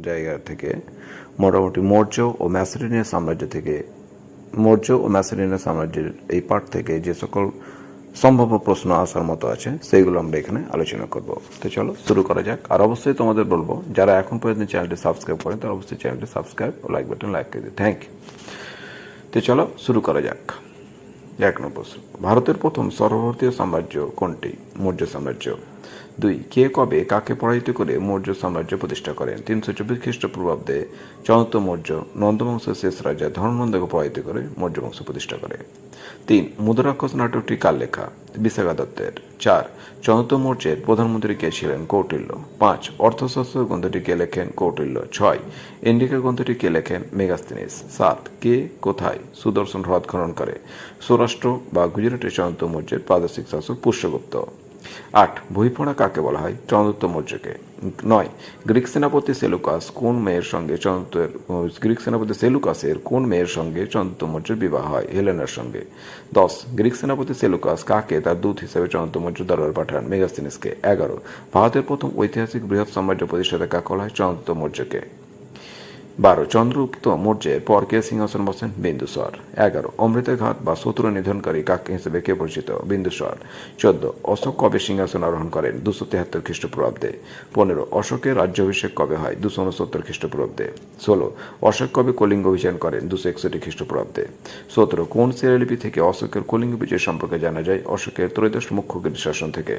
জায়গা থেকে মোটামুটি মৌর্য ও ম্যাসেডোনিয়ান সাম্রাজ্যের এই পার্ট থেকে যে সকল সম্ভাব্য প্রশ্ন আসার মতো আছে সেইগুলো আমরা এখানে আলোচনা করব। তো চলো শুরু করা যাক। আর অবশ্যই তোমাদের বলবো, যারা এখন পর্যন্ত চ্যানেলটি সাবস্ক্রাইব করেন তারা অবশ্যই চ্যানেলটি সাবস্ক্রাইব ও লাইক বাটন লাইক করে দিন। Thank you. তো চলো শুরু করা যাক। 1 নম্বর প্রশ্ন, ভারতের প্রথম সর্বভারতীয় সাম্রাজ্য কোনটি? মৌর্য সাম্রাজ্য। 2, কে কবে কাকে পরাজিত করে মৌর্য সাম্রাজ্য প্রতিষ্ঠা করেন? 324 খ্রিস্টপূর্বাব্দে চন্দ্রগুপ্ত মৌর্য নন্দবংশের শেষ রাজা ধর্মনন্দকে পরাজিত করে মৌর্য বংশ প্রতিষ্ঠা করে। 3, মুদ্রাক্ষস নাটকটি কার লেখা? বিশাখা দত্তের। 4, চন্দ্রগুপ্ত মৌর্যের প্রধানমন্ত্রী কে ছিলেন? কৌটিল্য। 5, অর্থশাস্ত্র গ্রন্থটি কে লেখেন? কৌটিল্য। 6, ইন্ডিকা গ্রন্থটি কে লেখেন? মেগাস্তিনিস। 7, কে কোথায় সুদর্শন হ্রদ খনন করে? সৌরাষ্ট্র বা গুজরাটের চন্দ্রগুপ্ত মৌর্যের প্রাদেশিক শাসক পুষ্যগুপ্ত। 8, ভুইফোঁড়া কাকে বলা হয়? চন্দ্রগুপ্ত মৌর্যকে। 9, গ্রিক সেনাপতি সেলুকাসের কোন মেয়ের সঙ্গে চন্দ্রগুপ্ত মৌর্যের বিবাহ হয়? হেলেনার সঙ্গে। 10, গ্রিক সেনাপতি সেলুকাস কাকে তার দূত হিসেবে চন্দ্রগুপ্ত মৌর্য দরবার পাঠান? মেগাস্তিনিসকে। 11, ভারতের প্রথম ঐতিহাসিক বৃহৎ সাম্রাজ্য প্রতিষ্ঠাতা কাকে বলা হয়? চন্দ্রগুপ্ত মৌর্যকে। 12, চন্দ্রগুপ্ত মৌর্যের পর কে সিংহাসন বসেন? বিন্দুসার। 11, অমৃতঘাত বা শত্রু নিধনকারী কাকে হিসেবে কে পরিচিত? বিন্দুসার। 14, অশোক কবে সিংহাসন আরোহণ করেন? 273 খ্রিস্টপূর্বাব্দে। 15, অশোকের রাজ্যাভিষেক কবে হয়? 269 খ্রিস্টপূর্বাব্দে। 16, অশোক কবে কলিঙ্গ অভিযান করেন? 261 খ্রিস্টপূর্বাব্দে। 17, কোন শিলালিপি থেকে অশোকের কলিঙ্গ বিজয় সম্পর্কে জানা যায়? অশোকের ত্রয়োদশ মুখ্য শাসন থেকে।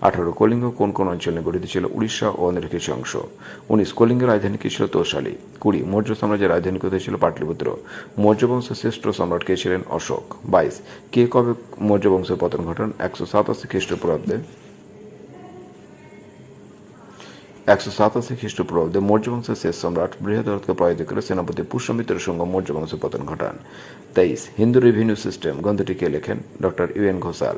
18, কলিঙ্গ কোন কোন অঞ্চলে গঠিত ছিল? উড়িষ্যা ও অন্যের কিছু অংশ। 19, কলিঙ্গের রাজধানী কি ছিল? তৌশালী। 20, মৌর্য সাম্রাজ্যের রাজধানী কোথায় ছিল? পাটলিপুত্র। মৌর্য বংশের শ্রেষ্ঠ সম্রাট কে ছিলেন? অশোক। 22, কে কবে মৌর্য বংশের পতন ঘটান? 187 খ্রিস্টপূর্বাব্দে। 187 খ্রিস্টপূর্বাব্দে মৌর্য বংশের শেষ সম্রাট বৃহদ্রথকে পরাজিত করে সেনাপতি পুষ্যমিত্রের সঙ্গে মৌর্য বংশের পতন ঘটান। 23, হিন্দু রেভিনিউ সিস্টেম গ্রন্থটি কে লেখেন? Doctor UN. ঘোষাল।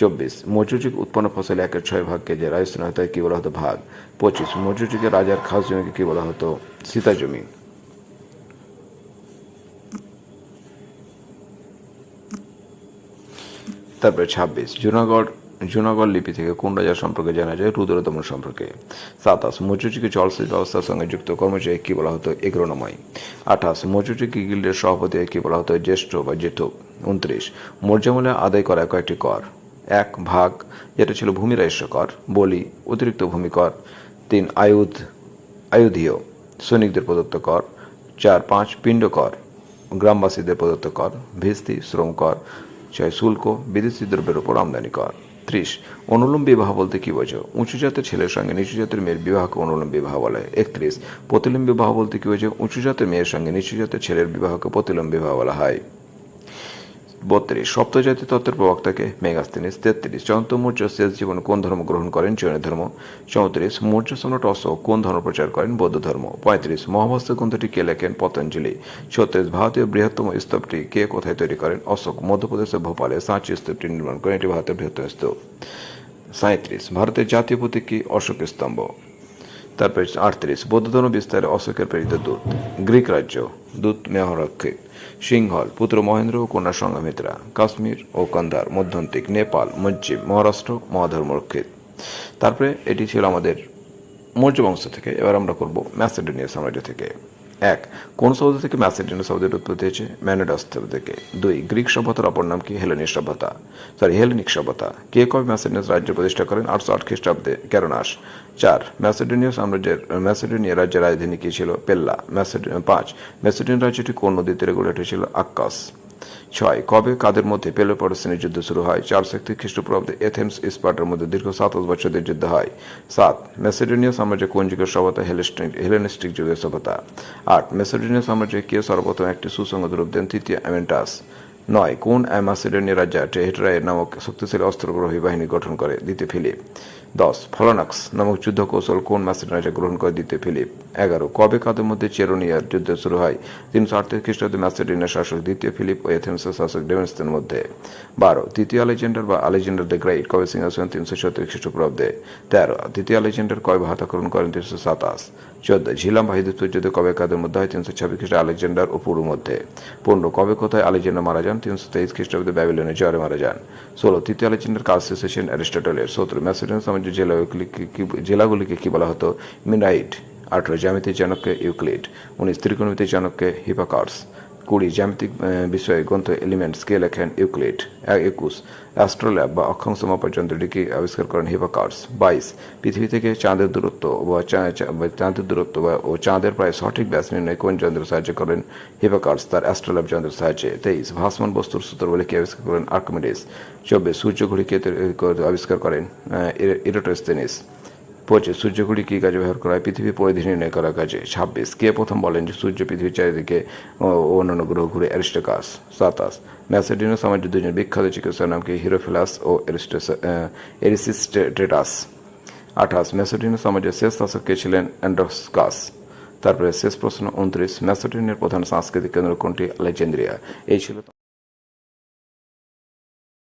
24, মৌর্য যুগ উৎপন্ন ফসল 1/6 ভাগকে যে রাজস্থান হতো কি বলা হতো? ভাগ। 25, মৌর্য যুগে রাজার খাস জমিকে কি বলা হতো? সীতা জমি। তারপরে 26, জুনাগড় লিপি থেকে কোন রাজার সম্পর্কে জানা যায়? রুদ্রদমন সম্পর্কে। 27, মৌর্য যুগে জলসেচ ব্যবস্থার সঙ্গে যুক্ত কর্মচারী কি বলা হতো? এগ্রোনমাই। 28, মৌর্য যুগে গিল্ডের সভাপতি কি বলা হতো? জ্যেষ্ঠ বা জেঠক। 29, মৌর্য আমলে আদায় করা কয়েকটি কর। 1, ভাগ, যেটা ছিল ভূমি রাজস্ব কর। বলি, অতিরিক্ত ভূমি কর। 3, আয়ুধীয়, সৈনিকদের প্রদত্ত কর। 4, 5, পিণ্ড কর, গ্রামবাসীদের প্রদত্ত কর। ভিস্তি, শ্রম কর। 6, শুল্ক, বিদেশি দ্রব্যের উপর আমদানি কর। 30, অনুলোম বিবাহ বলতে কি বোঝো? উঁচু জাতের ছেলের সঙ্গে নিচু জাতের মেয়ের বিবাহকে অনুলোম বিবাহ বলে। 31, প্রতিলোম বিবাহ বলতে কি বোঝো? উঁচু জাতের মেয়ের সঙ্গে নিচু জাতের ছেলের বিবাহকে প্রতিলোম বিবাহ বলা হয়। 32, সপ্তজাতি তত্ত্বের প্রবক্তাকে? মেগাস্তিনিস। 33, চন্দ্রগুপ্ত মৌর্য শেষ জীবনে কোন ধর্ম গ্রহণ করেন? জৈন ধর্ম। 34, মৌর্য সম্রাট অশোক কোন ধর্ম প্রচার করেন? বৌদ্ধ ধর্ম। 35, মহাভারত গ্রন্থটি কে লেখেন? পতঞ্জলি। 36, ভারতীয় বৃহত্তম স্তূপটি কে কোথায় তৈরি করেন? অশোক মধ্যপ্রদেশের ভোপালে সাঁচি স্তূপটি নির্মাণ করেন। এটি ভারতের বৃহত্তম স্তূপ। 37, ভারতের জাতীয় প্রতীক কি? অশোক স্তম্ভ। তারপরে 38, বৌদ্ধ ধর্ম বিস্তারে অশোকের প্রেরিত দূত। গ্রিক রাজ্য, দূত মেহরক্ষিত। সিংহল, পুত্র মহেন্দ্র ও কন্যা সংঘমিত্রা। কাশ্মীর ও কন্দার, মধ্যন্তিক। নেপাল, মজ্জিম। মহারাষ্ট্র, মহাধর্মরক্ষিত। তারপরে এটি ছিল আমাদের মৌর্য বংশ থেকে। এবার আমরা করব ম্যাসেডোনিয়া সাম্রাজ্য থেকে। 1, কোন শব্দ থেকে ম্যাসেডোনিয়া শব্দের উৎপত্তি হয়েছে? ম্যানোডাস থেকে। 2, গ্রিক সভ্যতার অপর নাম কি? হেলেনিক সভ্যতা। কে কবে ম্যাসেডোনিয়া রাজ্য প্রতিষ্ঠা করেন? 808 খ্রিস্টাব্দে ক্যারোনাস। 4, ম্যাসেডোনিয়া রাজ্যের রাজধানী কি ছিল? পেল্লা। 5, ম্যাসেডোনিয়া রাজ্যটি কোন নদীর তীরে গড়ে উঠেছিল? আক্কাস। 6, কবে কাদের মধ্যে পেলোপনেসীয় যুদ্ধ শুরু হয়? 431 খ্রিস্টপূর্বাব্দে এথেন্স স্পার্টার মধ্যে দীর্ঘ 27 বছরের যুদ্ধ হয়। 7, ম্যাসেডোনিয়া সাম্রাজ্য কোন যুগের সভ্যতা? হেলেনিস্টিক যুগের সভ্যতা। 8, ম্যাসেডোনিয়া সাম্রাজ্যে কে সর্বপ্রথম একটি সুসংহত রূপ দেন? তৃতীয় অ্যামেন্টাস। 9, কোন ম্যাসেডোনিয়া রাজা টেহেট্রায় নামক শক্তিশালী অস্ত্রগ্রহী বাহিনী গঠন করে? দ্বিতীয় ফিলিপ। 10, ফলোনাক্স নামক যুদ্ধ কৌশল কোন ম্যাসেডোনিয়া রাজা গ্রহণ করে? দ্বিতীয় ফিলিপ। 11, কবে কাদের মধ্যে চেরোনিয়ার যুদ্ধ শুরু হয়? 338 খ্রিস্টাব্দে ম্যাসেডোনিয়ার শাসক দ্বিতীয় ফিলিপ ও এথেন্সের শাসক ডেমেস্তেনের মধ্যে। 12, তৃতীয় আলেকজান্ডার বা আলেকজান্ডার দ্য গ্রেট কবে সিংহাসন? 370 খ্রিস্টপূর্বাব্দে। 13, তৃতীয় আলেকজান্ডার কবে ভারত আক্রমণ করেন? 327। 14, ঝিলাম বাহিদুত্ব যুদ্ধ কবে কাদের মধ্যে হয়? 326 খ্রিস্টে আলেকজান্ডার ও পুরুর মধ্যে। 15, কবে কোথায় আলেকজান্ডার মারা যান? 323 খ্রিস্টাব্দে ব্যাবিলনের জ্বরে মারা যান। 16, তৃতীয় আলেকজান্ডার কাজ শেষ হয়েছেন অ্যারিস্টটলের। 17, ম্যাসেডোনিয়ান সাম্রাজ্যের জেলাগুলিকে কি বলা হতো? মিনাইট। 18 জ্যামিতিক জনককে ইউক্লিড। 19 ত্রিকোণমিতিক জনককে হিপাকার্স। 20 জ্যামিতিক বিষয়ে গ্রন্থ এলিমেন্টস কে লেখেন ইউক্লিড। 21 অ্যাস্ট্রোল্যাব বা অক্ষাংশ মাপার যন্ত্রটিকে আবিষ্কার করেন হিপাকার্স। 22 পৃথিবী থেকে চাঁদের দূরত্ব ও চাঁদের প্রায় সঠিক ব্যাস নির্ণয় কোন যন্ত্রের সাহায্যে করেন হিপাকার্স তার অ্যাস্ট্রোল্যাব যন্ত্রের সাহায্যে। 23 ভাসমান বস্তুর সূত্রাবলী কে আবিষ্কার করেন আর্কিমিডিস। 24 সূর্য ঘড়িকে আবিষ্কার করেন ইরাটোস্থেনিস। 25 সূর্য ঘড়ি কী কাজে ব্যবহার করা হয় পৃথিবী পরিধি নির্ণয় করার কাজে। 26 কে প্রথম বলেন যে সূর্য পৃথিবীর চারিদিকে অন্যান্য গ্রহ ঘুরে অ্যারিস্টোকাস। 27 ম্যাসেডোনিয়ান সমাজের দুজন বিখ্যাত চিকিৎসার নাম কি হিরোফিলাস ও এরিসিস্ট্রেটাস। 28 ম্যাসেডোনিয়ান সমাজের শেষ শাসক কে ছিলেন অ্যান্ড্রোকাস। তারপরে শেষ প্রশ্ন 29 ম্যাসেডোনিয়ার প্রধান সাংস্কৃতিক কেন্দ্র কোনটি? আলেকজান্দ্রিয়া। এই ছিল